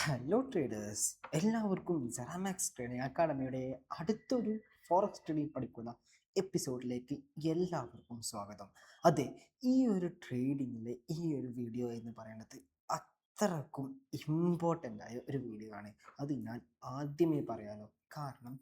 Hello traders, എല്ലാവർക്കും സെറാമാക്സ് trading അക്കാഡമിയുടെ അടുത്തൊരു forex trading പഠിക്കുന്ന എപ്പിസോഡിലേക്ക് എല്ലാവർക്കും സ്വാഗതം. അതെ, ഈ ഒരു ട്രേഡിങ്ങിലെ ഈ ഒരു വീഡിയോ എന്ന് പറയുന്നത് അത്രക്കും ഇമ്പോർട്ടൻ്റ് ആയ ഒരു വീഡിയോ ആണ്. അത് ഞാൻ ആദ്യമേ പറയാലോ, കാരണം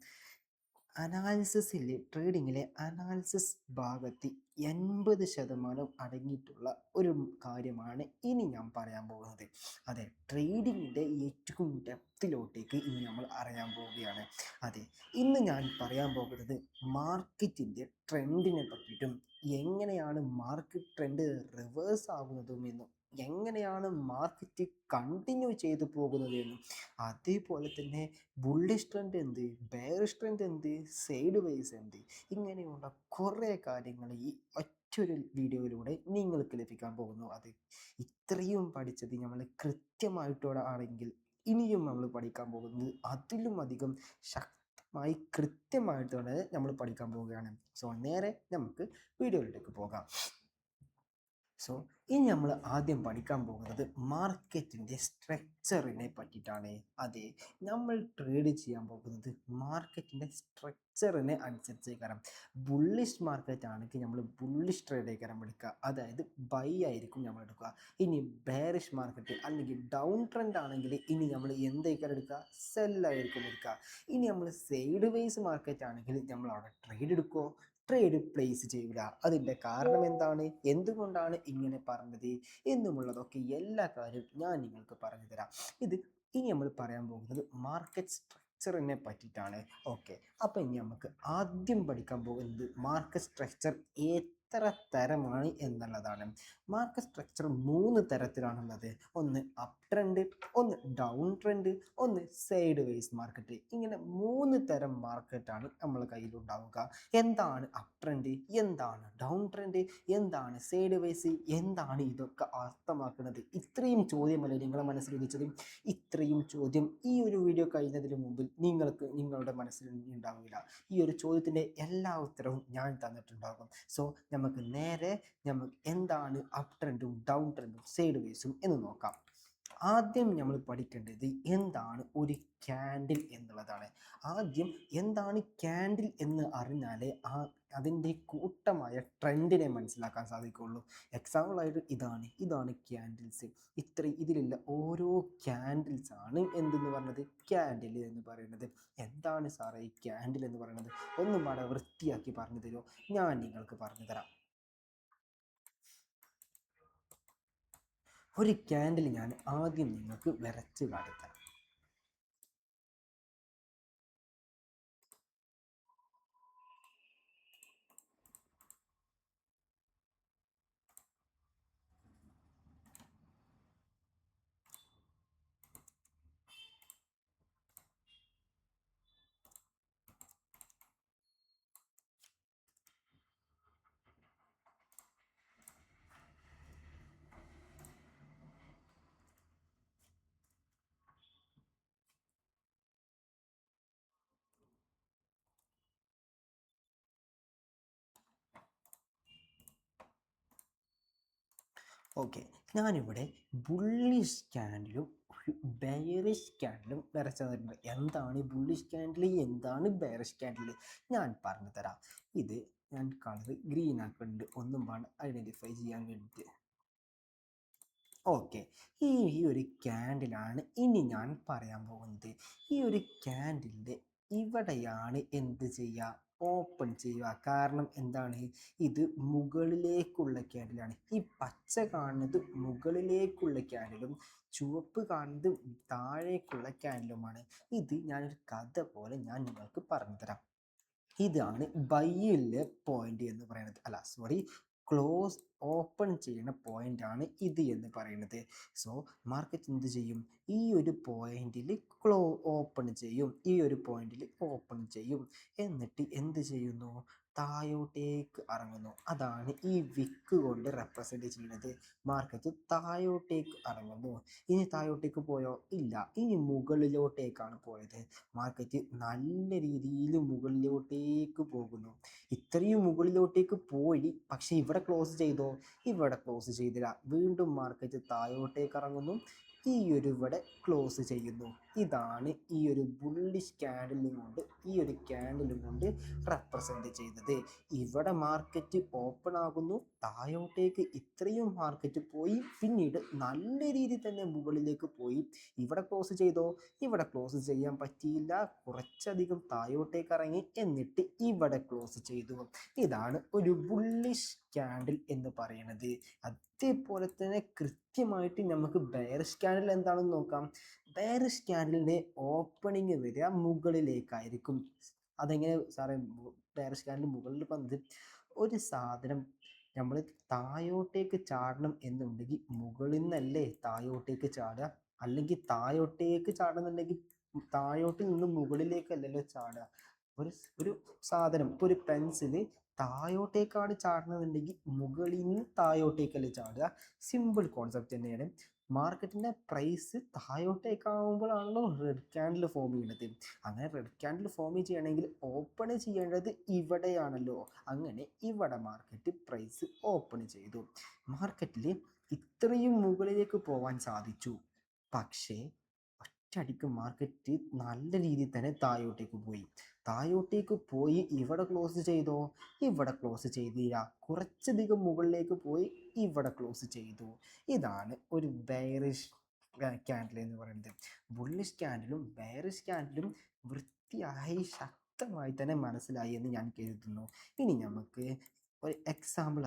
ട്രേഡിങ്ങിലെ അനാലിസിസ് ഭാഗത്ത് 80% അടങ്ങിയിട്ടുള്ള ഒരു കാര്യമാണ് ഇനി ഞാൻ പറയാൻ പോകുന്നത്. അതെ, ട്രേഡിങ്ങിൻ്റെ ഏറ്റവും ഡെപ്തിലോട്ടേക്ക് ഇനി നമ്മൾ അറിയാൻ പോവുകയാണ്. അതെ, ഇന്ന് ഞാൻ പറയാൻ പോകുന്നത് മാർക്കറ്റിൻ്റെ ട്രെൻഡിനെ പറ്റിയിട്ടും എങ്ങനെയാണ് മാർക്കറ്റ് ട്രെൻഡ് റിവേഴ്സ് ആകുന്നതും എന്നും എങ്ങനെയാണ് മാർക്കറ്റ് കണ്ടിന്യൂ ചെയ്തു പോകുന്നത് എന്നും അതേപോലെ തന്നെ ബുള്ളിഷ് ട്രെൻഡ് എന്ത്, ബെയറിഷ് ട്രെൻഡ് എന്ത്, സൈഡ് വേസ് എന്ത്, ഇങ്ങനെയുള്ള കുറേ കാര്യങ്ങൾ ഈ ഒറ്റൊരു വീഡിയോയിലൂടെ നിങ്ങൾക്ക് ലഭിക്കാൻ പോകുന്നു. അത് ഇത്രയും പഠിച്ചത് നമ്മൾ കൃത്യമായിട്ടോടെ ആണെങ്കിൽ ഇനിയും നമ്മൾ പഠിക്കാൻ പോകുന്നത് അതിലും അധികം ശക്തമായി കൃത്യമായിട്ടോടെ നമ്മൾ പഠിക്കാൻ പോവുകയാണ്. സോ നേരെ നമുക്ക് വീഡിയോയിലേക്ക് പോകാം. സോ ഇനി നമ്മൾ ആദ്യം പഠിക്കാൻ പോകുന്നത് മാർക്കറ്റിൻ്റെ സ്ട്രക്ചറിനെ പറ്റിയിട്ടാണ്. അതെ, നമ്മൾ ട്രേഡ് ചെയ്യാൻ പോകുന്നത് മാർക്കറ്റിൻ്റെ സ്ട്രക്ചറിനെ അനുസരിച്ച് കാരണം ബുള്ളിഷ് മാർക്കറ്റ് ആണെങ്കിൽ നമ്മൾ ബുള്ളിഷ് ട്രേഡ് കാരണം എടുക്കുക, അതായത് ബൈ ആയിരിക്കും നമ്മൾ എടുക്കുക. ഇനി ബെയറിഷ് മാർക്കറ്റ് അല്ലെങ്കിൽ ഡൗൺ ട്രെൻഡ് ആണെങ്കിൽ ഇനി നമ്മൾ എന്തായിരിക്കും എടുക്കുക, സെല്ലായിരിക്കും എടുക്കുക. ഇനി നമ്മൾ സൈഡ് വേസ് മാർക്കറ്റ് ആണെങ്കിൽ നമ്മൾ അവിടെ ട്രേഡ് എടുക്കുമോ, ട്രേഡ് പ്ലേസ് ചെയ്യില്ല. അതിൻ്റെ കാരണം എന്താണ്, എന്തുകൊണ്ടാണ് ഇങ്ങനെ പറഞ്ഞത് എന്നുമുള്ളതൊക്കെ എല്ലാ കാര്യവും ഞാൻ നിങ്ങൾക്ക് പറഞ്ഞു തരാം. ഇനി നമ്മൾ പറയാൻ പോകുന്നത് മാർക്കറ്റ് സ്ട്രക്ചറിനെ പറ്റിയിട്ടാണ്. ഓക്കെ, അപ്പം ഇനി നമുക്ക് ആദ്യം പഠിക്കാൻ പോകുന്നത് മാർക്കറ്റ് സ്ട്രക്ചർ എത്ര തരമാണ് എന്നുള്ളതാണ്. Market structure 3 തരത്തിലാണുള്ളത്. ഒന്ന് അപ് ട്രെൻഡ്, ഒന്ന് ഡൗൺ ട്രെൻഡ്, ഒന്ന് സൈഡ് വേസ് മാർക്കറ്റ്. ഇങ്ങനെ 3 തരം മാർക്കറ്റാണ് നമ്മളെ കയ്യിലുണ്ടാവുക. എന്താണ് അപ് ട്രെൻഡ്, എന്താണ് ഡൗൺ ട്രെൻഡ്, എന്താണ് സൈഡ് വേസ്, എന്താണ് ഇതൊക്കെ അർത്ഥമാക്കുന്നത്? ഇത്രയും ചോദ്യമല്ലേ നിങ്ങളുടെ മനസ്സിൽ ഉദിച്ചത്? ഇത്രയും ചോദ്യം ഈ ഒരു വീഡിയോ കഴിയുന്നതിന് മുമ്പിൽ നിങ്ങളുടെ മനസ്സിൽ ഉണ്ടാവില്ല. ഈ ഒരു ചോദ്യത്തിൻ്റെ എല്ലാ ഉത്തരവും ഞാൻ തന്നിട്ടുണ്ടാകും. സോ നമുക്ക് നേരെ എന്താണ് അപ് ട്രെൻഡും ഡൗൺ ട്രെൻഡും സൈഡ് വേസും എന്ന് നോക്കാം. ആദ്യം നമ്മൾ പഠിക്കേണ്ടത് എന്താണ് ഒരു ക്യാൻഡിൽ എന്നുള്ളതാണ്. ആദ്യം എന്താണ് ക്യാൻഡിൽ എന്ന് അറിഞ്ഞാലേ അതിൻ്റെ കൂട്ടമായ ട്രെൻഡിനെ മനസ്സിലാക്കാൻ സാധിക്കുള്ളൂ. എക്സാമ്പിളായിട്ട് ഇതാണ് ക്യാൻഡിൽസ്. ഇതിലുള്ള ഓരോ ക്യാൻഡിൽസ് ആണ് എന്തെന്ന് പറഞ്ഞത്, ക്യാൻഡിൽ എന്ന് പറയുന്നത്. എന്താണ് സാറേ ഈ ക്യാൻഡിൽ എന്ന് പറയുന്നത്? ഒന്നും പാടെ വൃത്തിയാക്കി പറഞ്ഞു തരുമോ? ഞാൻ നിങ്ങൾക്ക് പറഞ്ഞു തരാം. ഒരു ക്യാൻഡിൽ ഞാൻ ആദ്യം നിങ്ങൾക്ക് വരച്ച് കാണിത്തരാം. ഓക്കെ, ഞാനിവിടെ ബുള്ളിഷ് ക്യാൻഡിലും ബെയറിഷ് ക്യാൻഡിലും വരച്ചു തന്നിട്ടുണ്ട്. എന്താണ് ബുള്ളിഷ് ക്യാൻഡിൽ, എന്താണ് ബെയറിഷ് ക്യാൻഡിൽ, ഞാൻ പറഞ്ഞു തരാം. ഞാൻ കളർ ഗ്രീൻ ആക്കുന്നുണ്ട്, ഒന്നും വേണം ഐഡൻറ്റിഫൈ ചെയ്യാൻ വേണ്ടിയിട്ട്. ഓക്കെ, ഈ ഒരു ക്യാൻഡിലാണ് ഇനി ഞാൻ പറയാൻ പോകുന്നത്. ഈ ഒരു ക്യാൻഡിലിൻ്റെ ഇവിടെയാണ് എന്ത് ചെയ്യുക, ഓപ്പൺ ചെയ്യുക. കാരണം എന്താണ്, ഇത് മുകളിലേക്കുള്ള ക്യാൻഡിലാണ്. ഈ പച്ച കാണുന്നത് മുകളിലേക്കുള്ള ക്യാൻഡിലും ചുവപ്പ് കാണുന്നത് താഴേക്കുള്ള ക്യാൻഡിലുമാണ്. ഞാനൊരു കഥ പോലെ ഞാൻ നിങ്ങൾക്ക് പറഞ്ഞു തരാം. ഇതാണ് ബൈയിലെ പോയിന്റ് എന്ന് പറയുന്നത്, അല്ല സോറി, ക്ലോസ് ഓപ്പൺ ചെയ്യുന്ന പോയിന്റ് ആണ് ഇത് എന്ന് പറയുന്നത്. സോ മാർക്കറ്റ് എന്ത് ചെയ്യും, ഈ ഒരു പോയിന്റിൽ ഓപ്പൺ ചെയ്യും, ഈ ഒരു പോയിന്റിൽ ഓപ്പൺ ചെയ്യും, എന്നിട്ട് എന്ത് ചെയ്യുന്നു, താഴോട്ടേക്ക് ഇറങ്ങുന്നു. അതാണ് ഈ വിക്ക് കൊണ്ട് റെപ്രസെന്റ് ചെയ്യുന്നത്. മാർക്കറ്റ് താഴോട്ടേക്ക് ഇറങ്ങുന്നു. ഇനി താഴോട്ടേക്ക് പോയോ? ഇല്ല, ഇനി മുകളിലോട്ടേക്കാണ് പോയത്. മാർക്കറ്റ് നല്ല രീതിയിൽ മുകളിലോട്ടേക്ക് പോകുന്നു. ഇത്രയും മുകളിലോട്ടേക്ക് പോയി, പക്ഷെ ഇവിടെ ക്ലോസ് ചെയ്തോ? ഇവിടെ ക്ലോസ് ചെയ്തില്ല. വീണ്ടും മാർക്കറ്റ് താഴോട്ടേക്ക് ഇറങ്ങുന്നു, ഈ ഒരു ഇവിടെ ക്ലോസ് ചെയ്യുന്നു. ഇതാണ് ഈ ഒരു ബുള്ളിഷ് ക്യാൻഡിലും കൊണ്ട് റെപ്രസെന്റ് ചെയ്തത്. ഇവിടെ മാർക്കറ്റ് ഓപ്പൺ ആകുന്നു, താഴോട്ടേക്ക് ഇത്രയും മാർക്കറ്റ് പോയി, പിന്നീട് നല്ല രീതിയിൽ തന്നെ മുകളിലേക്ക് പോയി. ഇവിടെ ക്ലോസ് ചെയ്തോ? ഇവിടെ ക്ലോസ് ചെയ്യാൻ പറ്റിയില്ല, കുറച്ചധികം താഴോട്ടേക്ക് ഇറങ്ങി, എന്നിട്ട് ഇവിടെ ക്ലോസ് ചെയ്തു. ഇതാണ് ഒരു ബുള്ളിഷ് ക്യാൻഡിൽ എന്ന് പറയുന്നത്. അതേപോലെ തന്നെ കൃത്യമായിട്ട് നമുക്ക് ബെയറിഷ് ക്യാൻഡിൽ എന്താണെന്ന് നോക്കാം. ബെയറിഷ് ക്യാൻഡിലിന്റെ ഓപ്പണിങ് വരിക മുകളിലേക്കായിരിക്കും. അതെങ്ങനെ സാറേ ബെയറിഷ് ക്യാൻഡിൽ മുകളിൽ വന്നത്? ഒരു സാധനം നമ്മൾ താഴോട്ടേക്ക് ചാടണം എന്നുണ്ടെങ്കിൽ മുകളിൽ നിന്നല്ലേ താഴോട്ടേക്ക് ചാടുക, അല്ലെങ്കിൽ താഴോട്ടേക്ക് ചാടണമെന്നുണ്ടെങ്കിൽ താഴോട്ട് നിന്ന് മുകളിലേക്കല്ലല്ലോ ചാടുക. ഒരു ഒരു സാധനം, ഇപ്പോൾ ഒരു പെൻസില് താഴോട്ടേക്കാണ് ചാടുന്നതെന്നുണ്ടെങ്കിൽ മുകളിൽ നിന്ന് താഴോട്ടേക്കല്ലേ ചാടുക. സിമ്പിൾ കോൺസെപ്റ്റ് തന്നെയാണ്. മാർക്കറ്റിന്റെ പ്രൈസ് താഴോട്ടേക്കാവുമ്പോഴാണല്ലോ റെഡ് ക്യാൻഡിൽ ഫോം ചെയ്യുന്നത്. അങ്ങനെ റെഡ് ക്യാൻഡിൽ ഫോം ചെയ്യണമെങ്കിൽ ഓപ്പൺ ചെയ്യേണ്ടത് ഇവിടെയാണല്ലോ. അങ്ങനെ ഇവിടെ മാർക്കറ്റ് പ്രൈസ് ഓപ്പൺ ചെയ്തു. മാർക്കറ്റിൽ ഇത്രയും മുകളിലേക്ക് പോകാൻ സാധിച്ചു. പക്ഷേ ഒറ്റയടിക്ക് മാർക്കറ്റ് നല്ല രീതിയിൽ തന്നെ താഴോട്ടേക്ക് പോയി ഇവിടെ ക്ലോസ് ചെയ്തോ? ഇവിടെ ക്ലോസ് ചെയ്തില്ല, കുറച്ചധികം മുകളിലേക്ക് പോയി ഇവിടെ ക്ലോസ് ചെയ്തു. ഇതാണ് ഒരു ബെയറിഷ് ക്യാൻഡിൽ എന്ന് പറയുന്നത്. ബുള്ളിഷ് ക്യാൻഡിലും ബെയറിഷ് ക്യാൻഡിലും വൃത്തിയായി ശക്തമായി തന്നെ മനസ്സിലായി എന്ന് ഞാൻ കരുതുന്നു. ഇനി നമുക്ക് ഒരു എക്സാമ്പിൾ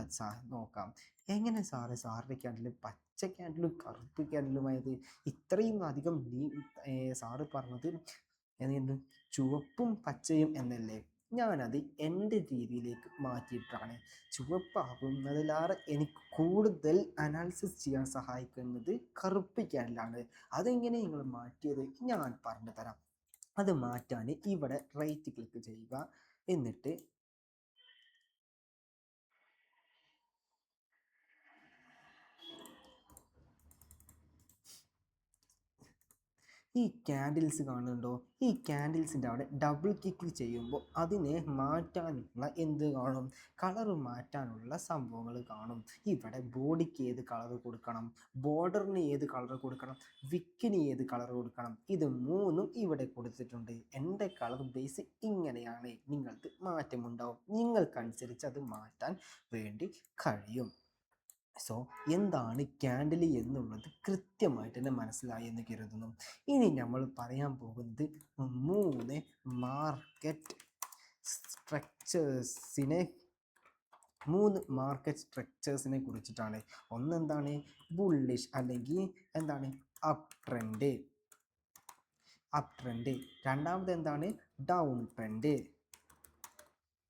നോക്കാം. എങ്ങനെ സാറിൻ്റെ ക്യാൻഡിൽ പച്ച ക്യാൻഡിലും കറുപ്പ് ക്യാൻഡിലുമായത്? ഇത്രയും അധികം സാറ് പറഞ്ഞത് എന്ത് ചുവപ്പും പച്ചയും എന്നല്ലേ? ഞാനത് എൻ്റെ രീതിയിലേക്ക് മാറ്റിയിട്ടാണ്. ചുവപ്പാകുന്നതിലേറെ എനിക്ക് കൂടുതൽ അനാലിസിസ് ചെയ്യാൻ സഹായിക്കുന്നത് കറുപ്പ് ക്യാൻഡിലാണ്. അതെങ്ങനെ നിങ്ങൾ മാറ്റിയത് ഞാൻ പറഞ്ഞു തരാം. അത് മാറ്റാൻ ഇവിടെ റൈറ്റ് ക്ലിക്ക് ചെയ്യുക. എന്നിട്ട് ഈ ക്യാൻഡിൽസ് കാണുന്നുണ്ടോ? ഈ ക്യാൻഡിൽസിൻ്റെ അവിടെ ഡബിൾ ക്ലിക്ക് ചെയ്യുമ്പോൾ അതിനെ മാറ്റാനുള്ള എന്ത് കാണും? കളറ് മാറ്റാനുള്ള സംഭവങ്ങൾ കാണും. ഇവിടെ ബോഡിക്ക് ഏത് കളർ കൊടുക്കണം, ബോർഡറിന് ഏത് കളർ കൊടുക്കണം, വിക്കിന് ഏത് കളർ കൊടുക്കണം, ഇത് മൂന്നും ഇവിടെ കൊടുത്തിട്ടുണ്ട്. എൻ്റെ കളർ ബേസ് ഇങ്ങനെയാണ്. നിങ്ങൾക്ക് മാറ്റമുണ്ടാവും, നിങ്ങൾക്കനുസരിച്ച് അത് മാറ്റാൻ വേണ്ടി കഴിയും. സോ എന്താണ് ക്യാൻഡിൽ എന്നുള്ളത് കൃത്യമായിട്ട് തന്നെ മനസ്സിലായി എന്ന് കരുതുന്നു. ഇനി നമ്മൾ പറയാൻ പോകുന്നത് 3 മാർക്കറ്റ് സ്ട്രക്ചേഴ്സിനെ കുറിച്ചിട്ടാണ്. ഒന്നെന്താണ്? ബുള്ളിഷ് അല്ലെങ്കിൽ എന്താണ് അപ് ട്രെൻഡ്. രണ്ടാമത് എന്താണ്? Down trend.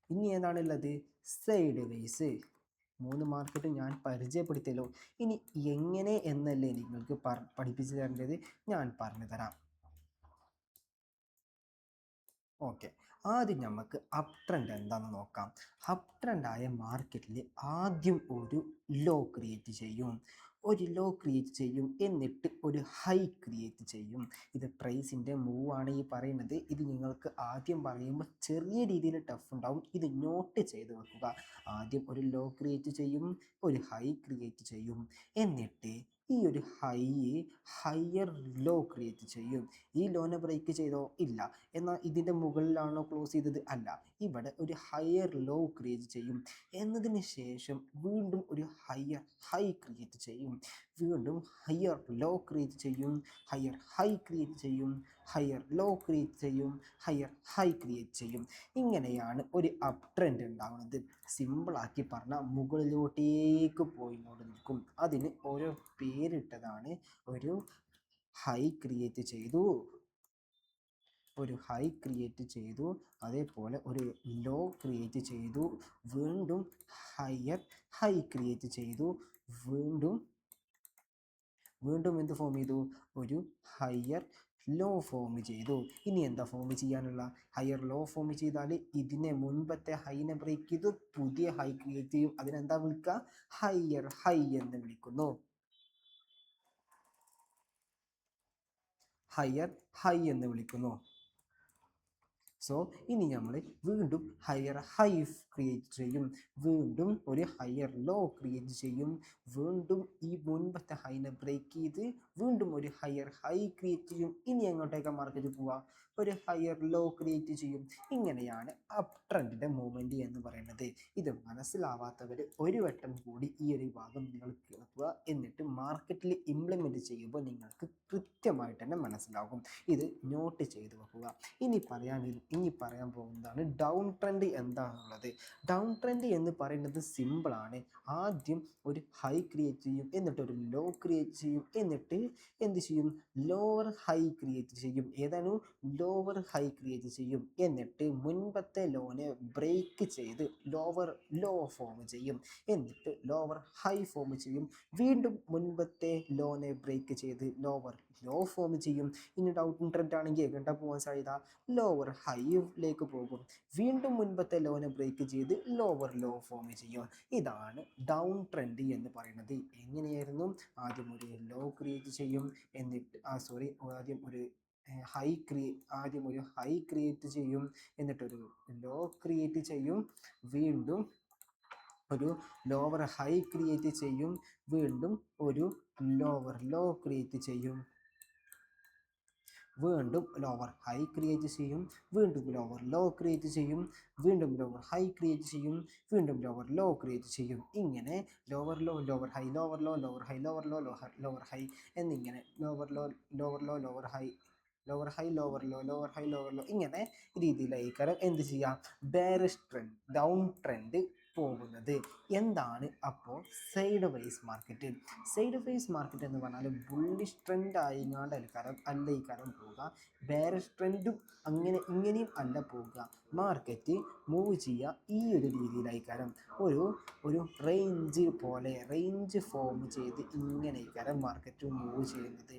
ഇനി ഏതാണുള്ളത്? Side vase. 3 മാർക്കറ്റ് ഞാൻ പരിചയപ്പെടുത്തിയല്ലോ. ഇനി എങ്ങനെ എന്നല്ലേ നിങ്ങൾക്ക് പഠിപ്പിച്ചു തരേണ്ടത്? ഞാൻ പറഞ്ഞു തരാം. ഓക്കെ, ആദ്യം നമുക്ക് അപ് ട്രെൻഡ് എന്താണെന്ന് നോക്കാം. അപ് ട്രെൻഡായ മാർക്കറ്റിൽ ആദ്യം ഒരു ലോ ക്രിയേറ്റ് ചെയ്യും, എന്നിട്ട് ഒരു ഹൈ ക്രിയേറ്റ് ചെയ്യും. ഇത് പ്രൈസിൻ്റെ മൂവ് ആണ് ഈ പറയുന്നത്. ഇത് നിങ്ങൾക്ക് ആദ്യം പറയുമ്പോൾ ചെറിയ രീതിയിൽ ടഫ് ഉണ്ടാവും, ഇത് നോട്ട് ചെയ്ത് വെക്കുക. ആദ്യം ഒരു ലോ ക്രിയേറ്റ് ചെയ്യും, ഒരു ഹൈ ക്രിയേറ്റ് ചെയ്യും, എന്നിട്ട് ഈ ഒരു ഹയർ ലോ ക്രിയേറ്റ് ചെയ്യും. ഈ ലോനെ ബ്രേക്ക് ചെയ്തോ? ഇല്ല. എന്നാൽ ഇതിൻ്റെ മുകളിലാണോ ക്ലോസ് ചെയ്തത്? അല്ല. ഇവിടെ ഒരു ഹയർ ലോ ക്രിയേറ്റ് ചെയ്യും. എന്നതിന് ശേഷം വീണ്ടും ഒരു ഹൈ ക്രിയേറ്റ് ചെയ്യും, വീണ്ടും ഹയർ ലോ ക്രിയേറ്റ് ചെയ്യും, ഹയർ ഹൈ ക്രിയേറ്റ് ചെയ്യും, ഹയർ ലോ ക്രിയേറ്റ് ചെയ്യും, ഹയർ ഹൈ ക്രിയേറ്റ് ചെയ്യും. ഇങ്ങനെയാണ് ഒരു അപ് ട്രെൻഡ് ഉണ്ടാകുന്നത്. സിമ്പിളാക്കി പറഞ്ഞാൽ മുകളിലോട്ടേക്ക് പോയിക്കൊണ്ട് നിൽക്കും. അതിന് ഓരോ പേരിട്ടതാണ്. ഒരു ഹൈ ക്രിയേറ്റ് ചെയ്തു, അതേപോലെ ഒരു ലോ ക്രിയേറ്റ് ചെയ്തു, വീണ്ടും ഹൈ ക്രിയേറ്റ് ചെയ്തു, വീണ്ടും എന്ത് ഫോം ചെയ്തു? ഒരു ഹയർ ലോ ഫോം ചെയ്തു. ഇനി എന്താ ഫോം ചെയ്യാനുള്ള? ഹയർ ലോ ഫോം ചെയ്താൽ ഇതിനെ മുൻപത്തെ ഹൈനെ ബ്രേക്ക് ചെയ്തു പുതിയ ഹൈ ക്രിയേറ്റ് ചെയ്യും. അതിനെന്താ വിളിക്കുക? ഹയർ ഹൈ എന്ന് വിളിക്കുന്നു. സോ ഇനി നമ്മൾ വീണ്ടും ഹയർ ഹൈ ക്രിയേറ്റ് ചെയ്യും, വീണ്ടും ഒരു ഹയർ ലോ ക്രിയേറ്റ് ചെയ്യും, വീണ്ടും ഈ മുൻപത്തെ ഹൈനെ ബ്രേക്ക് ചെയ്ത് വീണ്ടും ഒരു ഹയർ ഹൈ ക്രിയേറ്റ് ചെയ്യും. ഇനി എങ്ങോട്ടേക്ക് മാർക്കറ്റ് പോവുക? ഒരു ഹയർ ലോ ക്രിയേറ്റ് ചെയ്യും. ഇങ്ങനെയാണ് അപ് ട്രെൻഡിൻ്റെ മൂവ്മെൻറ്റ് എന്ന് പറയുന്നത്. ഇത് മനസ്സിലാവാത്തവർ ഒരു വട്ടം കൂടി ഈ ഒരു ഭാഗം നിങ്ങൾ കേൾക്കുക, എന്നിട്ട് മാർക്കറ്റിൽ ഇംപ്ലിമെൻറ്റ് ചെയ്യുമ്പോൾ നിങ്ങൾക്ക് കൃത്യമായിട്ട് തന്നെ മനസ്സിലാകും. ഇത് നോട്ട് ചെയ്ത് വെക്കുക. ഇനി പറയാൻ പോകുന്നതാണ് ഡൗൺ ട്രെൻഡ് എന്താണെന്നുള്ളത്. ഡൗൺ ട്രെൻഡ് എന്ന് പറയുന്നത് സിമ്പിളാണ്. ആദ്യം ഒരു ഹൈ ക്രിയേറ്റ് ചെയ്യും, എന്നിട്ട് ഒരു ലോ ക്രിയേറ്റ് ചെയ്യും, എന്നിട്ട് എന്ത് ചെയ്യും? ലോവർ ഹൈ ക്രിയേറ്റ് ചെയ്യും. ഏതാണ്? ലോവർ ഹൈ ക്രിയേറ്റ് ചെയ്യും. എന്നിട്ട് മുൻപത്തെ ലോനെ ബ്രേക്ക് ചെയ്ത് ലോവർ ലോ ഫോം ചെയ്യും, എന്നിട്ട് ലോവർ ഹൈ ഫോം ചെയ്യും, വീണ്ടും മുൻപത്തെ ലോനെ ബ്രേക്ക് ചെയ്ത് ലോവർ ലോ ഫോം ചെയ്യും. ഇനി ഡൗൺ ട്രെൻഡ് ആണെങ്കിൽ എങ്ങോട്ടാ പോകാൻ സാധ്യത? ലോവർ ഹൈയിലേക്ക് പോകും, വീണ്ടും മുൻപത്തെ ലോനെ ബ്രേക്ക് ചെയ്ത് ലോവർ ലോ ഫോം ചെയ്യും. ഇതാണ് ഡൗൺ ട്രെൻഡ് എന്ന് പറയുന്നത്. എങ്ങനെയായിരുന്നു? ആദ്യം ഒരു ലോ ക്രിയേറ്റ് ചെയ്യും, എന്നിട്ട് ആദ്യം ഒരു ഹൈ ക്രിയേറ്റ് ചെയ്യും, എന്നിട്ടൊരു ലോ ക്രിയേറ്റ് ചെയ്യും, വീണ്ടും ഒരു ലോവർ ഹൈ ക്രിയേറ്റ് ചെയ്യും, വീണ്ടും ഒരു ലോവർ ലോ ക്രിയേറ്റ് ചെയ്യും, വീണ്ടും ലോവർ ഹൈ ക്രിയേറ്റ് ചെയ്യും, വീണ്ടും ലോവർ ലോ ക്രിയേറ്റ് ചെയ്യും, വീണ്ടും ലോവർ ഹൈ ക്രിയേറ്റ് ചെയ്യും, വീണ്ടും ലോവർ ലോ ക്രിയേറ്റ് ചെയ്യും. ഇങ്ങനെ lower low lower high lower low lower high lower low lower high എന്നിങ്ങനെ lower low lower low lower high lower high lower low lower high lower low ഇങ്ങനെ രീതിയിലായിരിക്കും എന്ത് ചെയ്യാം? Bearish trend, down trend പോകുന്നത്. എന്താണ് അപ്പോൾ side vice market? Side vice market എന്ന് പറഞ്ഞാൽ ബുള്ളിഷ് ട്രെൻഡ് ആയിങ്ങാണ്ട് അല്ല ഈ കാര്യം പോവുക, ബെയറിഷ് ട്രെൻഡും ഇങ്ങനെയും അല്ല പോവുക. മാർക്കറ്റ് മൂവ് ചെയ്യുക ഈ ഒരു രീതിയിലായിക്കാരം, ഒരു റേഞ്ച് ഫോം ചെയ്ത് ഇങ്ങനെയൊക്കെ മാർക്കറ്റ് മൂവ് ചെയ്യുന്നത്.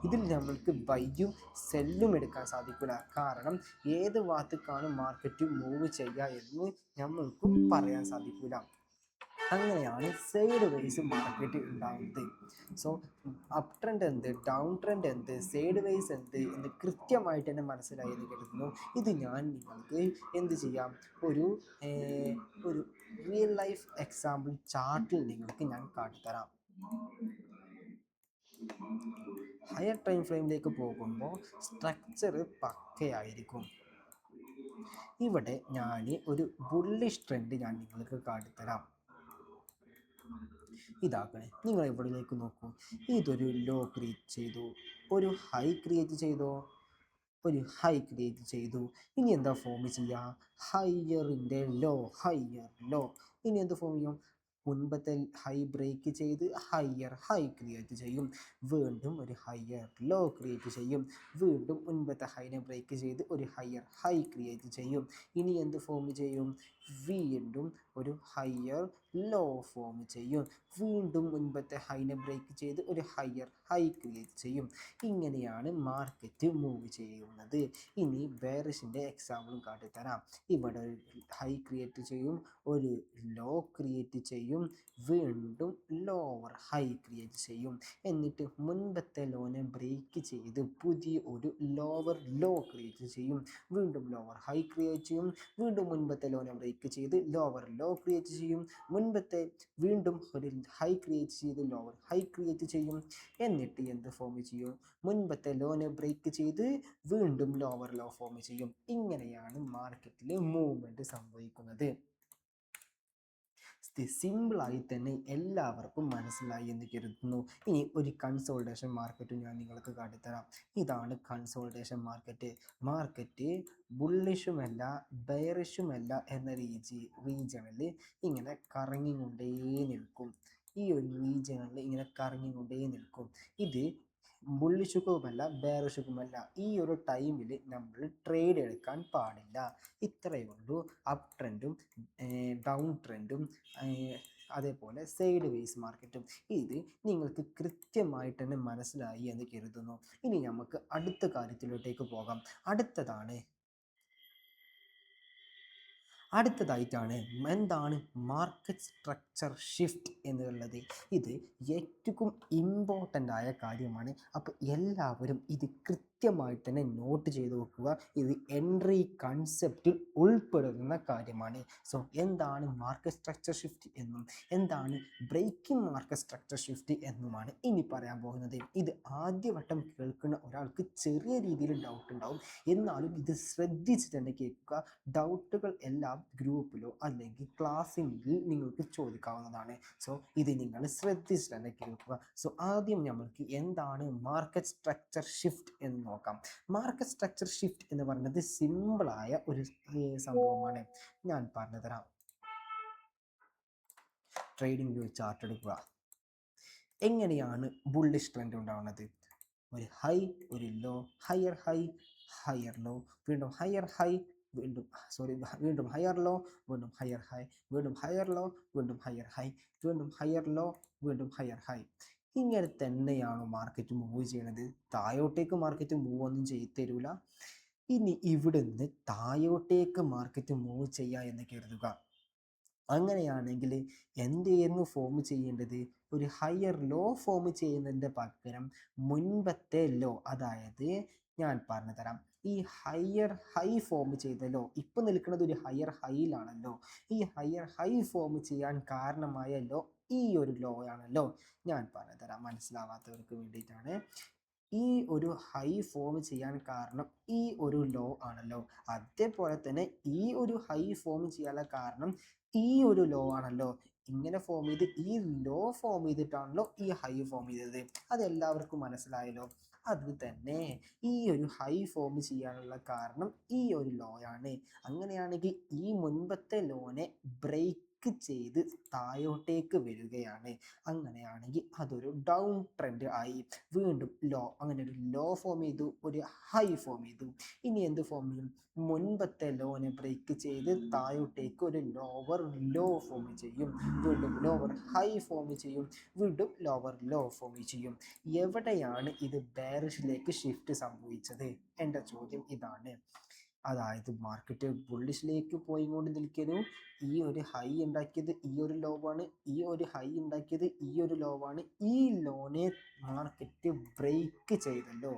ഇതിൽ നമ്മൾക്ക് ബൈയും സെല്ലും എടുക്കാൻ സാധിക്കില്ല. കാരണം ഏത് ഭാഗത്തേക്കാണ് മാർക്കറ്റ് മൂവ് ചെയ്യുക എന്ന് നമ്മൾക്കും പറയാൻ സാധിക്കില്ല. അങ്ങനെയാണ് സൈഡ് വൈസ് മാർക്കറ്റ് ഉണ്ടാകുന്നത്. സോ അപ് ട്രെൻഡ് എന്ത്, ഡൗൺ ട്രെൻഡ് എന്ത്, സൈഡ് വൈസ് എന്ത് എന്ന് കൃത്യമായിട്ട് തന്നെ മനസ്സിലായി എന്ന് കരുതുന്നു. ഇത് ഞാൻ നിങ്ങൾക്ക് എന്ത് ചെയ്യാം? ഒരു റിയൽ ലൈഫ് എക്സാമ്പിൾ ചാർട്ടിൽ നിങ്ങൾക്ക് ഞാൻ കാട്ടിത്തരാം. ഹയർ ടൈം ഫ്രെയിമിലേക്ക് പോകുമ്പോൾ സ്ട്രക്ചർ പക്കയായിരിക്കും. ഇവിടെ ഞാൻ ഒരു ബുള്ളിഷ് ട്രെൻഡ് ഞാൻ നിങ്ങൾക്ക് കാട്ടിത്തരാം. ഇതാക്കണേ, നിങ്ങൾ എവിടേക്ക് നോക്കൂ. ഇതൊരു ലോ ക്രിയേറ്റ് ചെയ്തു, ഒരു ഹൈ ക്രിയേറ്റ് ചെയ്തോ, ഒരു ഹൈ ക്രിയേറ്റ് ചെയ്തു. ഇനി എന്താ ഫോം ചെയ്യുക? ഹയറിൻ്റെ ഹയർ ലോ. ഇനി എന്ത് ഫോം ചെയ്യും? മുൻപത്തെ ഹൈ ബ്രേക്ക് ചെയ്ത് ഹയർ ഹൈ ക്രിയേറ്റ് ചെയ്യും, വീണ്ടും ഒരു ഹയർ ലോ ക്രിയേറ്റ് ചെയ്യും, വീണ്ടും മുൻപത്തെ ഹൈനെ ബ്രേക്ക് ചെയ്ത് ഒരു ഹയർ ഹൈ ക്രിയേറ്റ് ചെയ്യും. ഇനി എന്ത് ഫോം ചെയ്യും? വീണ്ടും ഒരു ഹയർ ലോ ഫോം ചെയ്യും, വീണ്ടും മുൻപത്തെ ഹൈനെ ബ്രേക്ക് ചെയ്ത് ഒരു ഹയർ ഹൈ ക്രിയേറ്റ് ചെയ്യും. ഇങ്ങനെയാണ് മാർക്കറ്റ് മൂവ് ചെയ്യുന്നത്. ഇനി ബെയറിഷിൻ്റെ എക്സാമ്പിളും കാട്ടിത്തരാം. ഇവിടെ ഒരു ഹൈ ക്രിയേറ്റ് ചെയ്യും, ഒരു ലോ ക്രിയേറ്റ് ചെയ്യും, വീണ്ടും ലോവർ ഹൈ ക്രിയേറ്റ് ചെയ്യും, എന്നിട്ട് മുൻപത്തെ ലോനെ ബ്രേക്ക് ചെയ്ത് പുതിയ ഒരു ലോവർ ലോ ക്രിയേറ്റ് ചെയ്യും, വീണ്ടും ലോവർ ഹൈ ക്രിയേറ്റ് ചെയ്യും, വീണ്ടും മുൻപത്തെ ലോനെ ബ്രേക്ക് ചെയ്ത് ലോവർ ലോ ക്രിയേറ്റ് ചെയ്യും, വീണ്ടും ഒരു ഹൈ ക്രിയേറ്റ് ചെയ്ത് ലോവർ ഹൈ ക്രിയേറ്റ് ചെയ്യും, എന്നിട്ട് എന്ത് ഫോം ചെയ്യും? മുൻപത്തെ ലോനെ ബ്രേക്ക് ചെയ്ത് വീണ്ടും ലോവർ ലോ ഫോം ചെയ്യും. ഇങ്ങനെയാണ് മാർക്കറ്റിൽ മൂവ്മെൻറ്റ് സംഭവിക്കുന്നത്. സിമ്പിളായി തന്നെ എല്ലാവർക്കും മനസ്സിലായി എന്ന് കരുതുന്നു. ഇനി ഒരു കൺസോൾട്ടേഷൻ മാർക്കറ്റ് ഞാൻ നിങ്ങൾക്ക് കാട്ടിത്തരാം. ഇതാണ് കൺസോൾട്ടേഷൻ മാർക്കറ്റ് ബുള്ളിഷുമല്ല ബെയറിഷുമല്ല എന്ന റീജിയണിൽ ഇങ്ങനെ കറങ്ങിക്കൊണ്ടേ നിൽക്കും. ഈ ഒരു റീജിയണിൽ ഇങ്ങനെ കറങ്ങിക്കൊണ്ടേ നിൽക്കും. ഇത് ബുള്ളിഷുക്കുമല്ല ബെയറിഷുക്കുമല്ല. ഈ ഒരു ടൈമിൽ നമ്മൾ ട്രേഡ് എടുക്കാൻ പാടില്ല. ഇത്രയേ ഉള്ളൂ അപ് ട്രെൻഡും ഡൗൺ ട്രെൻഡും അതേപോലെ സൈഡ് വേസ് മാർക്കറ്റും. ഇത് നിങ്ങൾക്ക് കൃത്യമായിട്ട് തന്നെ മനസ്സിലായി എന്ന് കരുതുന്നു. ഇനി നമുക്ക് അടുത്ത കാര്യത്തിലോട്ടേക്ക് പോകാം. അടുത്തതാണ് അടുത്തതായിട്ടാണ് എന്താണ് മാർക്കറ്റ് സ്ട്രക്ചർ ഷിഫ്റ്റ് എന്നുള്ളത്. ഇത് ഏറ്റവും ഇമ്പോർട്ടൻ്റ് ആയ കാര്യമാണ്. അപ്പോൾ എല്ലാവരും ഇത് കൃത്യമായി തന്നെ നോട്ട് ചെയ്ത് വെക്കുക. ഇത് എൻട്രി കൺസെപ്റ്റിൽ ഉൾപ്പെടുന്ന കാര്യമാണ്. സോ എന്താണ് മാർക്കറ്റ് സ്ട്രക്ചർ ഷിഫ്റ്റ് എന്നും എന്താണ് ബ്രേക്കിംഗ് മാർക്കറ്റ് സ്ട്രക്ചർ ഷിഫ്റ്റ് എന്നുമാണ് ഇനി പറയാൻ പോകുന്നത്. ഇത് ആദ്യവട്ടം കേൾക്കുന്ന ഒരാൾക്ക് ചെറിയ രീതിയിൽ ഡൗട്ട് ഉണ്ടാവും, എന്നാലും ഇത് ശ്രദ്ധിച്ച് തന്നെ കേൾക്കുക. ഡൗട്ടുകൾ എല്ലാം ഗ്രൂപ്പിലോ അല്ലെങ്കിൽ ക്ലാസ്സിൽ നിങ്ങൾക്ക് ചോദിക്കാവുന്നതാണ്. സോ ഇത് നിങ്ങൾ ശ്രദ്ധിച്ച് തന്നെ കേൾക്കുക. സോ ആദ്യം നമ്മൾക്ക് എന്താണ് മാർക്കറ്റ് സ്ട്രക്ചർ ഷിഫ്റ്റ് എന്ന് നോക്കാം. മാർക്കറ്റ് സ്ട്രക്ചർ ഷിഫ്റ്റ് എന്ന് പറയുന്നത് സിമ്പിളായ ഒരു സംഭവമാണ്. ഞാൻ പറഞ്ഞു തരാം. ട്രേഡിംഗ് വ്യൂ ചാർട്ട് എടുക്കുക. എങ്ങനെയാണ് ബുള്ളിഷ് ട്രെൻഡ് ഉണ്ടാവുന്നത്? ഒരു ഹൈ, ഒരു low, higher high, higher low, വീണ്ടും ഹയർ ഹൈ, വീണ്ടും ഹയർ ലോ, വീണ്ടും ഹയർ ഹൈ, വീണ്ടും ഹയർ ലോ, വീണ്ടും ഹയർ ഹൈ, വീണ്ടും ഹയർ ലോ, വീണ്ടും ഹയർ ഹൈ. ഇങ്ങനെ തന്നെയാണ് മാർക്കറ്റ് മൂവ് ചെയ്യണത്. താഴോട്ടേക്ക് മാർക്കറ്റ് മൂവ് ഒന്നും തരൂല. ഇനി ഇവിടുന്ന് താഴോട്ടേക്ക് മാർക്കറ്റ് മൂവ് ചെയ്യുക എന്ന് കരുതുക. അങ്ങനെയാണെങ്കിൽ എന്തായിരുന്നു ഫോം ചെയ്യേണ്ടത്? ഒരു ഹയർ ലോ ഫോം ചെയ്യുന്നതിൻ്റെ പകരം മുൻപത്തെ ലോ, അതായത് ഞാൻ പറഞ്ഞു തരാം, ഈ ഹയർ ഹൈ ഫോം ചെയ്തല്ലോ, ഇപ്പം നിൽക്കുന്നത് ഒരു ഹയർ ഹൈയിലാണല്ലോ. ഈ ഹയർ ഹൈ ഫോം ചെയ്യാൻ കാരണമായ ലോ ഈ ഒരു ലോ ആണല്ലോ. ഞാൻ പറഞ്ഞു തരാം മനസ്സിലാവാത്തവർക്ക് വേണ്ടിയിട്ടാണ്. ഈ ഒരു ഹൈ ഫോം ചെയ്യാൻ കാരണം ഈ ഒരു ലോ ആണല്ലോ. അതേപോലെ തന്നെ ഈ ഒരു ഹൈ ഫോം ചെയ്യാനുള്ള കാരണം ഈ ഒരു ലോ ആണല്ലോ. ഇങ്ങനെ ഫോം ചെയ്ത് ഈ ലോ ഫോം ചെയ്തിട്ടാണല്ലോ ഈ ഹൈ ഫോം ചെയ്തത്. അതെല്ലാവർക്കും മനസ്സിലായല്ലോ. അത് തന്നെ ഈ ഒരു ഹൈ ഫോം ചെയ്യാനുള്ള കാരണം ഈ ഒരു ലോ ആണ്. അങ്ങനെയാണെങ്കിൽ ഈ മുൻപത്തെ ലോനെ ബ്രേക്ക് ചെയ്ത് താഴോട്ടേക്ക് വരികയാണ്. അങ്ങനെയാണെങ്കിൽ അതൊരു ഡൗൺ ട്രെൻഡ് ആയി. വീണ്ടും ലോ, അങ്ങനെ ഒരു ലോ ഫോം ചെയ്തു, ഒരു ഹൈ ഫോം ചെയ്തു. ഇനി എന്ത് ഫോം ചെയ്യും? മുൻപത്തെ ലോനെ ബ്രേക്ക് ചെയ്ത് താഴോട്ടേക്ക് ഒരു ലോവർ ലോ ഫോം ചെയ്യും. വീണ്ടും ലോവർ ഹൈ ഫോം ചെയ്യും. വീണ്ടും ലോവർ ലോ ഫോം ചെയ്യും. എവിടെയാണ് ഇത് ബെയറിഷിലേക്ക് ഷിഫ്റ്റ് സംഭവിച്ചത്? എൻ്റെ ചോദ്യം ഇതാണ്. അതായത് മാർക്കറ്റ് ബുള്ളിഷിലേക്ക് പോയിക്കൊണ്ട് നിൽക്കുന്നു. ഈ ഒരു ഹൈ ഉണ്ടാക്കിയത് ഈ ഒരു ലോ ആണ്, ഈ ഒരു ഹൈ ഉണ്ടാക്കിയത് ഈ ഒരു ലോ ആണ്. ഈ ലോനെ മാർക്കറ്റ് ബ്രേക്ക് ചെയ്തല്ലോ.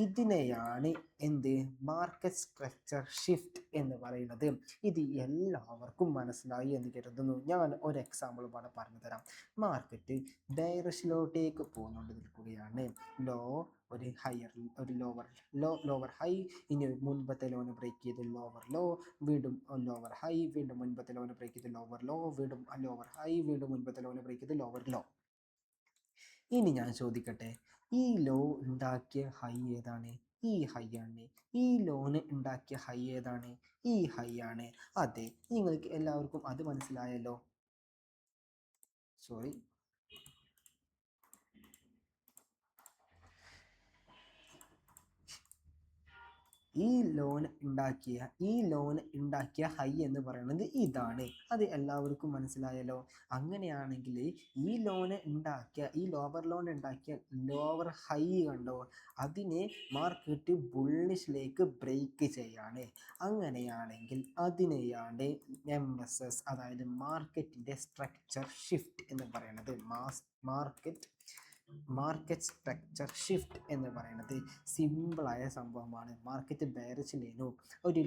ഇതിനെയാണ് എന്ത് മാർക്കറ്റ് സ്ട്രക്ചർ ഷിഫ്റ്റ് എന്ന് പറയുന്നത്. ഇത് എല്ലാവർക്കും മനസ്സിലായി എന്ന് കരുതുന്നു. ഞാൻ ഒരു എക്സാമ്പിൾ കൂടെ പറഞ്ഞു തരാം. മാർക്കറ്റ് ബെയറിഷിലോട്ടേക്ക് പോന്നുകൊണ്ട് നിൽക്കുകയാണ്. ലോ, ഒരു ഹയർ, ഒരു ലോവർ ഹൈ, ഇനി മുൻപത്തെ ലോനെ ബ്രേക്ക് ചെയ്ത് ലോവർ ലോ, വീണ്ടും ലോവർ ഹൈ, വീണ്ടും മുൻപത്തെ ലോനെ ബ്രേക്ക് ചെയ്ത് ലോവർ ലോ, വീണ്ടും ലോവർ ഹൈ, വീണ്ടും മുൻപത്തെ ലോനെ ബ്രേക്ക് ചെയ്ത് ലോവർ ലോ. ഇനി ഞാൻ ചോദിക്കട്ടെ, ഈ ലോ ഉണ്ടാക്കിയ ഹൈ ഏതാണ്? ഈ ഹൈ ആണ്. ഈ ലോന് ഉണ്ടാക്കിയ ഹൈ ഏതാണ്? ഈ ഹൈ ആണ്. അതെ, നിങ്ങൾക്ക് എല്ലാവർക്കും അത് മനസ്സിലായല്ലോ. സോറി, ഈ ലോൺ ഉണ്ടാക്കിയ ഹൈ എന്ന് പറയുന്നത് ഇതാണ്. അത് എല്ലാവർക്കും മനസ്സിലായല്ലോ. അങ്ങനെയാണെങ്കിൽ ഈ ലോവർ ലോൺ ഉണ്ടാക്കിയ ലോവർ ഹൈ കണ്ടോ, അതിനെ മാർക്കറ്റ് ബുള്ളിഷിലേക്ക് ബ്രേക്ക് ചെയ്യാണ്. അങ്ങനെയാണെങ്കിൽ അതിനെയാണ് MSS, അതായത് മാർക്കറ്റിൻ്റെ സ്ട്രക്ചർ ഷിഫ്റ്റ് എന്ന് പറയുന്നത്. മാർക്കറ്റ് സ്ട്രക്ചർ ഷിഫ്റ്റ് എന്ന് പറയുന്നത് സിമ്പിളായ സംഭവമാണ്. മാർക്കറ്റ് ബെയറിഷിലേനു ഒരു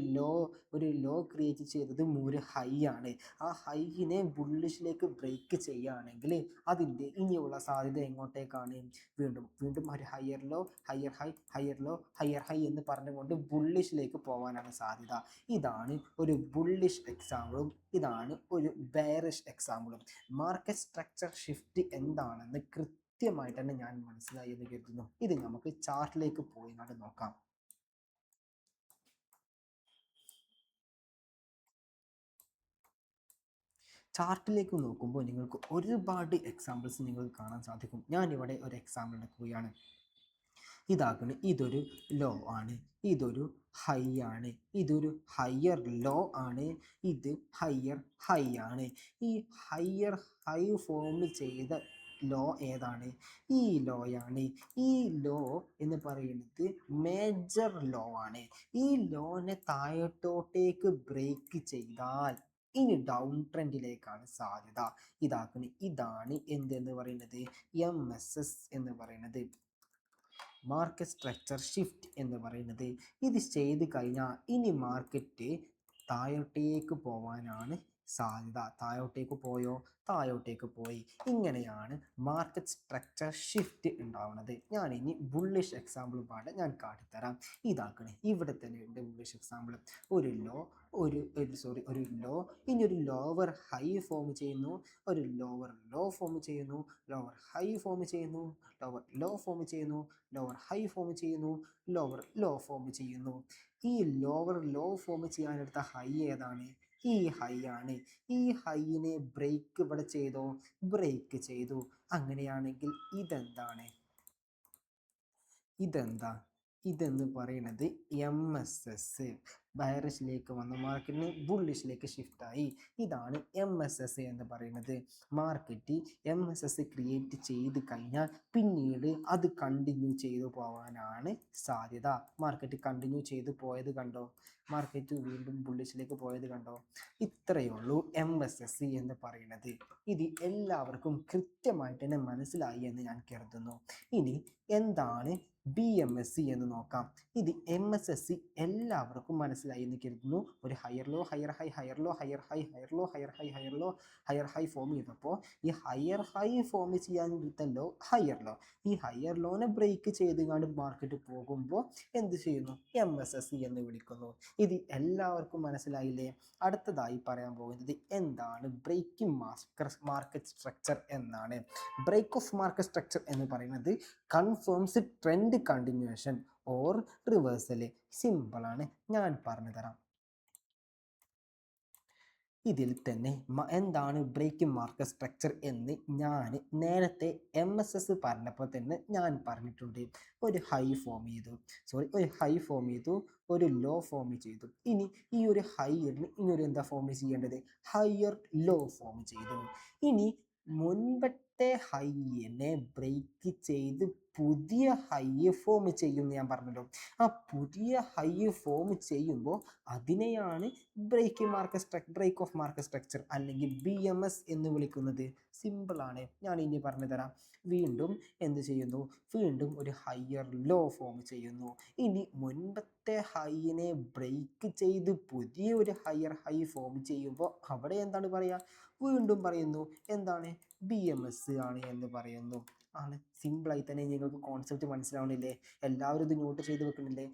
ലോ ക്രിയേറ്റ് ചെയ്തത് ഒരു ഹൈ ആണ്. ആ ഹൈനെ ബുള്ളിഷിലേക്ക് ബ്രേക്ക് ചെയ്യുകയാണെങ്കിൽ അതിൻ്റെ ഇനിയുള്ള സാധ്യത എങ്ങോട്ടേക്കാണ്? വീണ്ടും ഒരു higher low, higher high, higher low, higher high എന്ന് പറഞ്ഞുകൊണ്ട് ബുള്ളിഷിലേക്ക് പോകാനാണ് സാധ്യത. ഇതാണ് ഒരു ബുള്ളിഷ് എക്സാമ്പിളും ഇതാണ് ഒരു ബെയറിഷ് എക്സാമ്പിളും. മാർക്കറ്റ് സ്ട്രക്ചർ ഷിഫ്റ്റ് എന്താണെന്ന് കൃത്യമായിട്ട് തന്നെ ഞാൻ മനസ്സിലായി എന്ന് കരുതുന്നു. ഇത് നമുക്ക് ചാർട്ടിലേക്ക് പോയി നോക്കാം. ചാർട്ടിലേക്ക് നോക്കുമ്പോൾ നിങ്ങൾക്ക് ഒരുപാട് എക്സാമ്പിൾസ് നിങ്ങൾക്ക് കാണാൻ സാധിക്കും. ഞാനിവിടെ ഒരു എക്സാമ്പിൾ എടുക്കുകയാണ്. ഇതൊരു ലോ ആണ്, ഇതൊരു ഹൈ ആണ്, ഇതൊരു ഹയർ ലോ ആണ്, ഇത് ഹയർ ഹൈ ആണ്. ഈ ഹയർ ഹൈ ഫോം ചെയ്ത ലോ ഏതാണ്? ഈ ലോയാണ്. ഈ ലോ എന്ന് പറയുന്നത് മേജർ ലോ ആണ്. ഈ ലോനെ താഴോട്ടേക്ക് ബ്രേക്ക് ചെയ്താൽ ഇനി ഡൗൺ ട്രെൻഡിലേക്കാണ് സാധ്യത. ഇതാണ് എന്തെന്ന് പറയുന്നത്, MSS എന്ന് പറയുന്നത്, മാർക്കറ്റ് സ്ട്രക്ചർ ഷിഫ്റ്റ് എന്ന് പറയുന്നത്. ഇത് ചെയ്ത് കഴിഞ്ഞാൽ ഇനി മാർക്കറ്റ് താഴോട്ടേക്ക് പോവാനാണ് സാധ്യത. താഴോട്ടേക്ക് പോയോ? താഴോട്ടേക്ക് പോയി. ഇങ്ങനെയാണ് മാർക്കറ്റ് സ്ട്രക്ചർ ഷിഫ്റ്റ് ഉണ്ടാവുന്നത്. ഞാൻ ഇനി ബുള്ളിഷ് എക്സാമ്പിൾ പാടെ ഞാൻ കാട്ടിത്തരാം. ഇവിടെ തന്നെ ഉണ്ട് ബുള്ളിഷ് എക്സാമ്പിൾ. ഒരു ലോ ഒരു ലോ, ഇനി ഒരു ലോവർ ഹൈ ഫോം ചെയ്യുന്നു, ഒരു ലോവർ ലോ ഫോം ചെയ്യുന്നു, ലോവർ ഹൈ ഫോം ചെയ്യുന്നു, ലോവർ ലോ ഫോം ചെയ്യുന്നു, ലോവർ ഹൈ ഫോം ചെയ്യുന്നു, ലോവർ ലോ ഫോം ചെയ്യുന്നു. ഈ ലോവർ ലോ ഫോം ചെയ്യാനെടുത്ത ഹൈ ഏതാണ്? ഈ ഹൈ ആണ്. ഈ ഹൈനെ ബ്രേക്ക് ഇവിടെ ചെയ്തോ? ബ്രേക്ക് ചെയ്തു. അങ്ങനെയാണെങ്കിൽ ഇതെന്താ? ഇതെന്ന് പറയുന്നത് MSS. ബയറിഷിലേക്ക് വന്ന മാർക്കറ്റിന് ബുള്ളിഷിലേക്ക് ഷിഫ്റ്റായി. ഇതാണ് MSS എന്ന് പറയുന്നത്. മാർക്കറ്റ് MSS ക്രിയേറ്റ് ചെയ്ത് കഴിഞ്ഞാൽ പിന്നീട് അത് കണ്ടിന്യൂ ചെയ്തു പോകാനാണ് സാധ്യത. മാർക്കറ്റ് കണ്ടിന്യൂ ചെയ്ത് പോയത് കണ്ടോ? മാർക്കറ്റ് വീണ്ടും ബുള്ളിഷിലേക്ക് പോയത് കണ്ടോ? ഇത്രയേ ഉള്ളൂ MSS എന്ന് പറയുന്നത്. ഇത് എല്ലാവർക്കും കൃത്യമായിട്ട് തന്നെ മനസ്സിലായി എന്ന് ഞാൻ കരുതുന്നു. ഇനി എന്താണ് BMS എന്ന് നോക്കാം. ഇത് MSS എല്ലാവർക്കും മനസ്സിലായി എന്ന് കരുതുന്നു. ഒരു higher low, higher high, higher low, higher high, higher low, higher high, higher low, higher high form ചെയ്തപ്പോൾ ഈ ഹയർ ഹൈ ഫോം ചെയ്യാൻ ലോ ഹയർ ലോ, ഈ ഹയർ ലോനെ ബ്രേക്ക് ചെയ്തുകൊണ്ട് മാർക്കറ്റ് പോകുമ്പോൾ എന്ത് ചെയ്യുന്നു? MSS എന്ന് വിളിക്കുന്നു. ഇത് എല്ലാവർക്കും മനസ്സിലായില്ലേ? അടുത്തതായി പറയാൻ പോകുന്നത് എന്താണ് ബ്രേക്കിംഗ് മാർക്കറ്റ് സ്ട്രക്ചർ എന്നാണ്. ബ്രേക്ക് ഓഫ് മാർക്കറ്റ് സ്ട്രക്ചർ എന്ന് പറയുന്നത് confirms trend continuation or reversal. സിമ്പിളാണ്, ഞാൻ പറഞ്ഞു തരാം. ഇതിൽ തന്നെ എന്താണ് ബ്രേക്കിംഗ് മാർക്കറ്റ് സ്ട്രക്ചർ എന്ന് ഞാൻ നേരത്തെ MSS പറഞ്ഞപ്പോൾ തന്നെ ഞാൻ പറഞ്ഞിട്ടുണ്ട്. ഒരു ഹൈ ഫോം ചെയ്തു, ഒരു ലോ ഫോം ചെയ്തു. ഇനി ഈ ഒരു ഹൈയറിന് ഇനി ഒരു എന്താ ഫോം ചെയ്യേണ്ടത്? ഹയർ ലോ ഫോം ചെയ്തു. ഇനി മുൻപത്തെ ഹൈനെ ബ്രേക്ക് ചെയ്ത് പുതിയ ഹൈ ഫോം ചെയ്യുമെന്ന് ഞാൻ പറഞ്ഞല്ലോ. ആ പുതിയ ഹൈ ഫോം ചെയ്യുമ്പോൾ അതിനെയാണ് ബ്രേക്ക് ഓഫ് മാർക്കറ്റ് സ്ട്രക്ചർ അല്ലെങ്കിൽ BMS എന്ന് വിളിക്കുന്നത്. സിമ്പിളാണ്, ഞാൻ ഇനി പറഞ്ഞു തരാം. വീണ്ടും എന്ത് ചെയ്യുന്നു? വീണ്ടും ഒരു ഹയർ ലോ ഫോം ചെയ്യുന്നു. ഇനി മുൻപത്തെ ഹൈനെ ബ്രേക്ക് ചെയ്ത് പുതിയ ഒരു ഹയർ ഹൈ ഫോം ചെയ്യുമ്പോൾ അവിടെ എന്താണ് പറയുക? വീണ്ടും പറയുന്നു എന്താണ്? BMS ആണ് എന്ന് പറയുന്നു. ആണ്, സിമ്പിളായി തന്നെ നിങ്ങൾക്ക് കോൺസെപ്റ്റ് മനസ്സിലാവണില്ലേ? എല്ലാവരും ഇത് നോട്ട് ചെയ്ത് വെക്കണില്ലേ?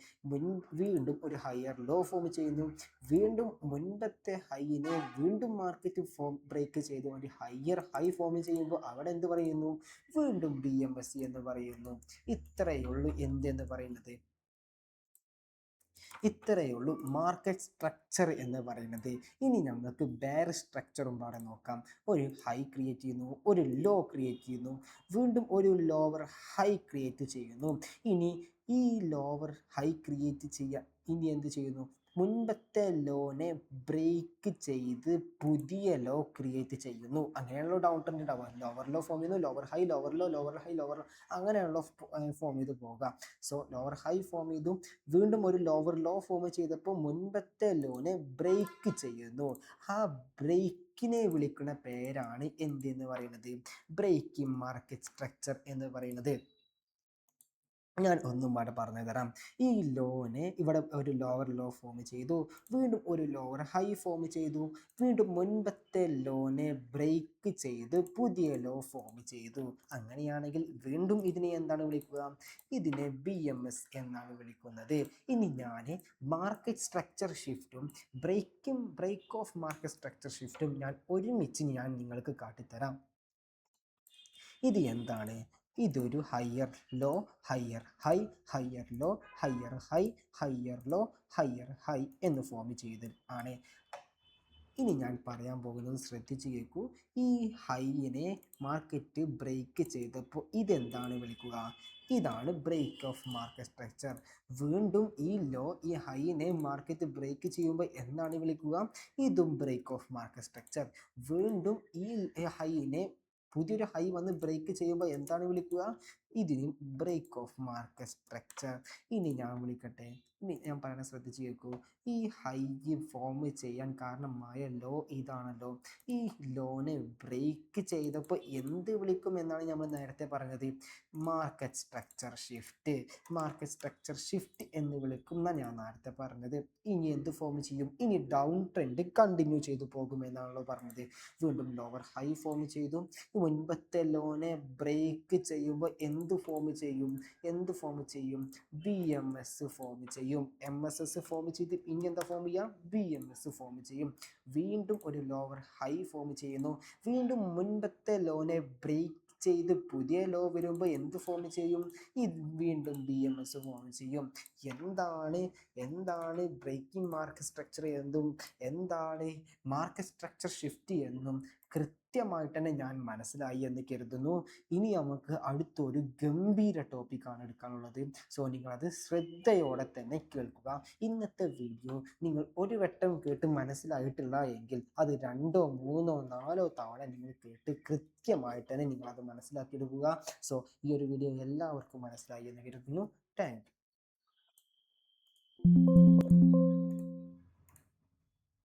വീണ്ടും ഒരു ഹയർ ലോ ഫോം ചെയ്യുന്നു. വീണ്ടും മുൻപത്തെ ഹൈനെ വീണ്ടും മാർക്കറ്റ് ബ്രേക്ക് ചെയ്ത് ഒരു ഹയർ ഹൈ ഫോം ചെയ്യുമ്പോൾ അവിടെ എന്ത് പറയുന്നു? വീണ്ടും BMS എന്ന് പറയുന്നു. ഇത്രയേ ഉള്ളൂ എന്തെന്ന് പറയുന്നത്. ഇത്രയേ ഉള്ളൂ മാർക്കറ്റ് സ്ട്രക്ചർ എന്ന് പറയുന്നത്. ഇനി നമുക്ക് ബെയർ സ്ട്രക്ചറും പാടെ നോക്കാം. ഒരു ഹൈ ക്രിയേറ്റ് ചെയ്യുന്നു, ഒരു ലോ ക്രിയേറ്റ് ചെയ്യുന്നു, വീണ്ടും ഒരു ലോവർ ഹൈ ക്രിയേറ്റ് ചെയ്യുന്നു. ഇനി ഈ ലോവർ ഹൈ ക്രിയേറ്റ് ചെയ്യാൻ ഇനി എന്ത് ചെയ്യുന്നു? മുൻപത്തെ ലോനെ ബ്രേക്ക് ചെയ്ത് പുതിയ ലോ ക്രിയേറ്റ് ചെയ്യുന്നു. അങ്ങനെയാണല്ലോ ഡൗൺ ട്രെൻഡ് ഉണ്ടാവുക. ലോവർ ലോ ഫോം ചെയ്യുന്നു, lower high, lower low, lower high, lower, അങ്ങനെയാണല്ലോ ഫോം ചെയ്ത് പോകാം. സോ ലോവർ ഹൈ ഫോം ചെയ്തു, വീണ്ടും ഒരു ലോവർ ലോ ഫോം ചെയ്തപ്പോൾ മുൻപത്തെ ലോനെ ബ്രേക്ക് ചെയ്യുന്നു. ആ ബ്രേക്കിനെ വിളിക്കുന്ന പേരാണ് എന്തെന്ന് പറയുന്നത്? ബ്രേക്കിംഗ് മാർക്കറ്റ് സ്ട്രക്ചർ എന്ന് പറയുന്നത്. ഞാൻ ഒന്നും പാടെ പറഞ്ഞു തരാം. ഈ ലോനെ ഇവിടെ ഒരു ലോവർ ലോ ഫോം ചെയ്തു, വീണ്ടും ഒരു ലോവർ ഹൈ ഫോം ചെയ്തു, വീണ്ടും മുൻപത്തെ ലോനെ ബ്രേക്ക് ചെയ്ത് പുതിയ ലോ ഫോം ചെയ്തു. അങ്ങനെയാണെങ്കിൽ വീണ്ടും ഇതിനെ എന്താണ് വിളിക്കുക? ഇതിനെ BMS എന്നാണ് വിളിക്കുന്നത്. ഇനി ഞാൻ മാർക്കറ്റ് സ്ട്രക്ചർ ഷിഫ്റ്റും ബ്രേക്ക് ഓഫ് മാർക്കറ്റ് സ്ട്രക്ചർ ഷിഫ്റ്റും ഞാൻ ഒരുമിച്ച് നിങ്ങൾക്ക് കാട്ടിത്തരാം. ഇത് എന്താണ്? ഇതൊരു higher low, higher high, higher low, higher high, higher low, higher high എന്ന് ഫോം ചെയ്ത് ആണ്. ഇനി ഞാൻ പറയാൻ പോകുന്നത് ശ്രദ്ധിച്ച് കേൾക്കൂ. ഈ ഹൈനെ മാർക്കറ്റ് ബ്രേക്ക് ചെയ്തപ്പോൾ ഇതെന്താണ് വിളിക്കുക? ഇതാണ് ബ്രേക്ക് ഓഫ് മാർക്കറ്റ് സ്ട്രക്ചർ. വീണ്ടും ഈ ഹൈനെ മാർക്കറ്റ് ബ്രേക്ക് ചെയ്യുമ്പോൾ എന്താണ് വിളിക്കുക? ഇതും ബ്രേക്ക് ഓഫ് മാർക്കറ്റ് സ്ട്രക്ചർ. വീണ്ടും ഈ ഹൈനെ പുതിയൊരു ഹൈ വന്ന് ബ്രേക്ക് ചെയ്യുമ്പോൾ എന്താണ് വിളിക്കുക? ഇതിന് ബ്രേക്ക് ഓഫ് മാർക്കറ്റ് സ്ട്രക്ചർ. ഇനി ഞാൻ വിളിക്കട്ടെ, ഇനി ഞാൻ പറയുന്നത് ശ്രദ്ധിച്ച് കേൾക്കൂ. ഈ ഹൈ ഫോം ചെയ്യാൻ കാരണമായ ലോ ഇതാണല്ലോ. ഈ ലോനെ ബ്രേക്ക് ചെയ്തപ്പോൾ എന്ത് വിളിക്കും എന്നാണ് നമ്മൾ നേരത്തെ പറഞ്ഞത്? Market structure shift. Market structure shift എന്ന് വിളിക്കുന്ന ഞാൻ നേരത്തെ പറഞ്ഞത്. ഇനി എന്ത് ഫോം ചെയ്യും? ഇനി ഡൗൺ ട്രെൻഡ് കണ്ടിന്യൂ ചെയ്തു പോകുമെന്നാണല്ലോ പറഞ്ഞത്. വീണ്ടും ലോവർ ഹൈ ഫോം ചെയ്തു. മുൻപത്തെ ലോനെ ബ്രേക്ക് ചെയ്യുമ്പോൾ എന്ത് ഫോം ചെയ്യും? BMS ഫോം ചെയ്യും. MSS ഫോം ചെയ്ത് ഇനി എന്താ ഫോം ചെയ്യുക? BMS ഫോം ചെയ്യും. വീണ്ടും ഒരു ലോവർ ഹൈ ഫോം ചെയ്യുന്നു. വീണ്ടും മുൻപത്തെ ലോനെ ബ്രേക്ക് ചെയ്ത് പുതിയ ലോ വരുമ്പോൾ എന്ത് ഫോം ചെയ്യും? വീണ്ടും BMS ഫോം ചെയ്യും. എന്താണ് ബ്രേക്കിംഗ് മാർക്കറ്റ് സ്ട്രക്ചർ എന്നും എന്താണ് മാർക്കറ്റ് സ്ട്രക്ചർ ഷിഫ്റ്റ് എന്നും കൃത്യമായിട്ട് തന്നെ ഞാൻ മനസ്സിലായി എന്ന് കരുതുന്നു. ഇനി നമുക്ക് അടുത്തൊരു ഗംഭീര ടോപ്പിക്കാണ് എടുക്കാനുള്ളത്. സോ നിങ്ങളത് ശ്രദ്ധയോടെ തന്നെ കേൾക്കുക. ഇന്നത്തെ വീഡിയോ നിങ്ങൾ ഒരു വട്ടം കേട്ട് മനസ്സിലായിട്ടില്ല എങ്കിൽ അത് 2, 3, 4 തവണ നിങ്ങൾ കേട്ട് കൃത്യമായിട്ട് തന്നെ നിങ്ങളത് മനസ്സിലാക്കിയെടുക്കുക. സോ ഈ ഒരു വീഡിയോ എല്ലാവർക്കും മനസ്സിലായി എന്ന് കരുതുന്നു. Thank you.